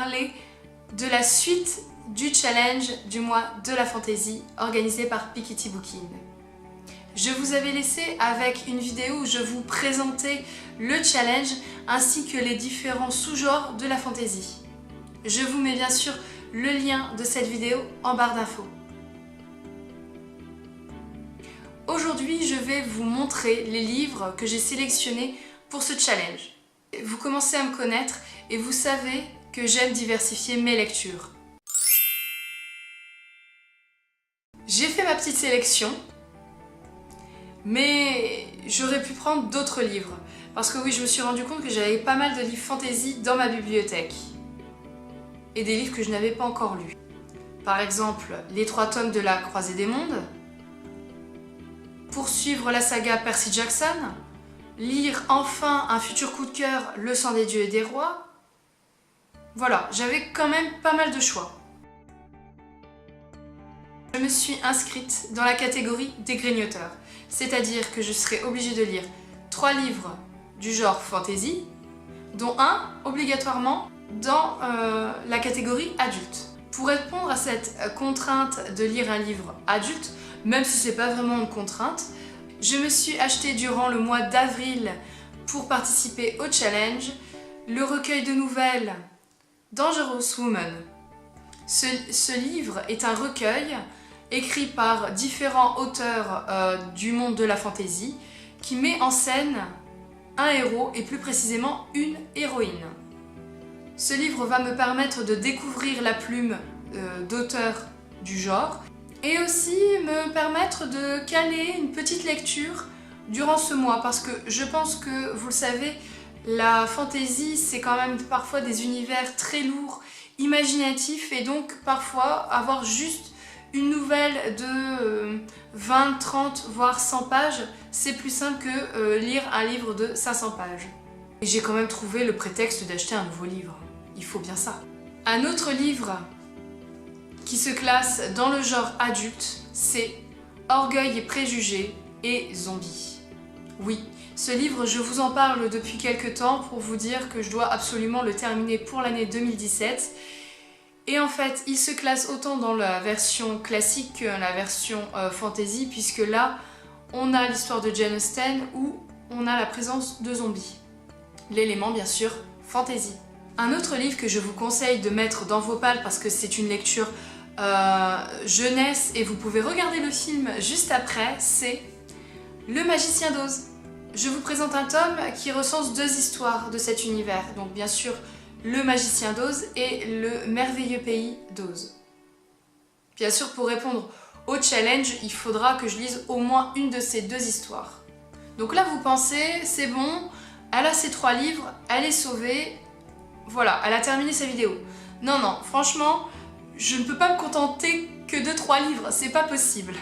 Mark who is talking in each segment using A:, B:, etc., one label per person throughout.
A: parler de la suite du challenge du mois de la fantaisie organisé par Piketty Booking. Je vous avais laissé avec une vidéo où je vous présentais le challenge ainsi que les différents sous-genres de la fantaisie. Je vous mets bien sûr le lien de cette vidéo en barre d'infos. Aujourd'hui, je vais vous montrer les livres que j'ai sélectionnés pour ce challenge. Vous commencez à me connaître et vous savez que j'aime diversifier mes lectures. J'ai fait ma petite sélection, mais j'aurais pu prendre d'autres livres. Parce que oui, je me suis rendu compte que j'avais pas mal de livres fantasy dans ma bibliothèque. Et des livres que je n'avais pas encore lus. Par exemple, les 3 tomes de la Croisée des Mondes, poursuivre la saga Percy Jackson, lire enfin un futur coup de cœur, Le sang des dieux et des rois. Voilà, j'avais quand même pas mal de choix. Je me suis inscrite dans la catégorie des grignoteurs, c'est-à-dire que je serai obligée de lire 3 livres du genre fantasy, dont un obligatoirement dans la catégorie adulte. Pour répondre à cette contrainte de lire un livre adulte, même si c'est pas vraiment une contrainte, je me suis acheté durant le mois d'avril pour participer au challenge le recueil de nouvelles Dangerous Woman. Ce livre est un recueil écrit par différents auteurs du monde de la fantaisie qui met en scène un héros et plus précisément une héroïne. Ce livre va me permettre de découvrir la plume d'auteurs du genre et aussi me permettre de caler une petite lecture durant ce mois parce que je pense que, vous le savez, la fantaisie c'est quand même parfois des univers très lourds, imaginatifs et donc parfois avoir juste une nouvelle de 20, 30 voire 100 pages, c'est plus simple que lire un livre de 500 pages. Et j'ai quand même trouvé le prétexte d'acheter un nouveau livre. Il faut bien ça. Un autre livre qui se classe dans le genre adulte, c'est Orgueil et préjugés et Zombies. Oui, ce livre, je vous en parle depuis quelques temps pour vous dire que je dois absolument le terminer pour l'année 2017. Et en fait, il se classe autant dans la version classique que la version fantasy, puisque là, on a l'histoire de Jane Austen où on a la présence de zombies. L'élément, bien sûr, fantasy. Un autre livre que je vous conseille de mettre dans vos pales parce que c'est une lecture jeunesse et vous pouvez regarder le film juste après, c'est Le Magicien d'Oz. Je vous présente un tome qui recense 2 histoires de cet univers, donc bien sûr Le Magicien d'Oz et Le Merveilleux Pays d'Oz. Bien sûr, pour répondre au challenge, il faudra que je lise au moins une de ces 2 histoires. Donc là, vous pensez, c'est bon, elle a ses 3 livres, elle est sauvée, voilà, elle a terminé sa vidéo. Non, non, franchement, je ne peux pas me contenter que de 3 livres, c'est pas possible.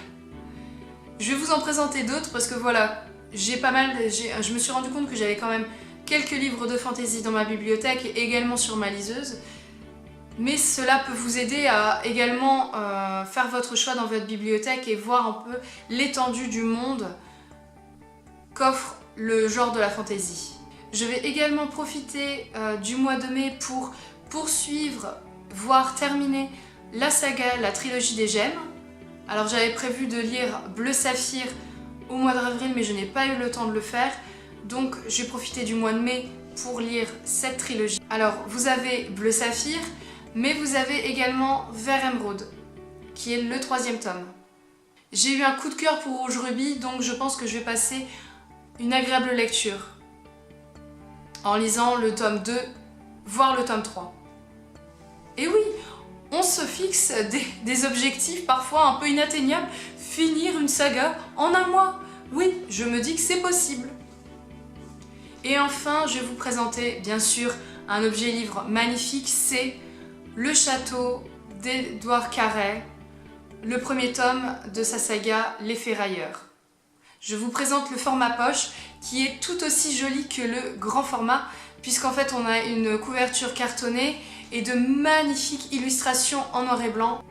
A: Je vais vous en présenter d'autres parce que voilà, je me suis rendu compte que j'avais quand même quelques livres de fantasy dans ma bibliothèque et également sur ma liseuse. Mais cela peut vous aider à également faire votre choix dans votre bibliothèque et voir un peu l'étendue du monde qu'offre le genre de la fantasy. Je vais également profiter du mois de mai pour poursuivre, voire terminer la saga, la trilogie des gemmes. Alors j'avais prévu de lire Bleu Saphir au mois d'avril mais je n'ai pas eu le temps de le faire. Donc j'ai profité du mois de mai pour lire cette trilogie. Alors vous avez Bleu Saphir, mais vous avez également Vert Émeraude, qui est le 3e tome. J'ai eu un coup de cœur pour Rouge Rubis, donc je pense que je vais passer une agréable lecture en lisant le tome 2, voire le tome 3. Et oui, on se fixe des objectifs parfois un peu inatteignables. Finir une saga en un mois. Oui, je me dis que c'est possible. Et enfin, je vais vous présenter bien sûr un objet livre magnifique, c'est Le Château d'Édouard Carré, le 1er tome de sa saga Les Ferrailleurs. Je vous présente le format poche qui est tout aussi joli que le grand format puisqu'en fait on a une couverture cartonnée et de magnifiques illustrations en noir et blanc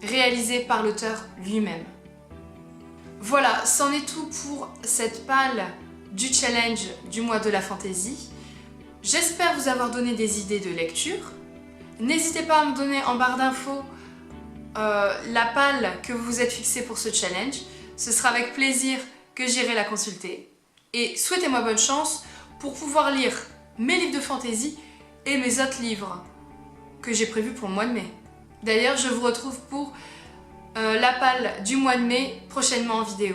A: réalisées par l'auteur lui-même. Voilà, c'en est tout pour cette palle du challenge du mois de la fantaisie. J'espère vous avoir donné des idées de lecture. N'hésitez pas à me donner en barre d'infos la palle que vous vous êtes fixée pour ce challenge. Ce sera avec plaisir que j'irai la consulter. Et souhaitez-moi bonne chance pour pouvoir lire mes livres de fantasy et mes autres livres que j'ai prévus pour le mois de mai. D'ailleurs, je vous retrouve pour la palle du mois de mai prochainement en vidéo.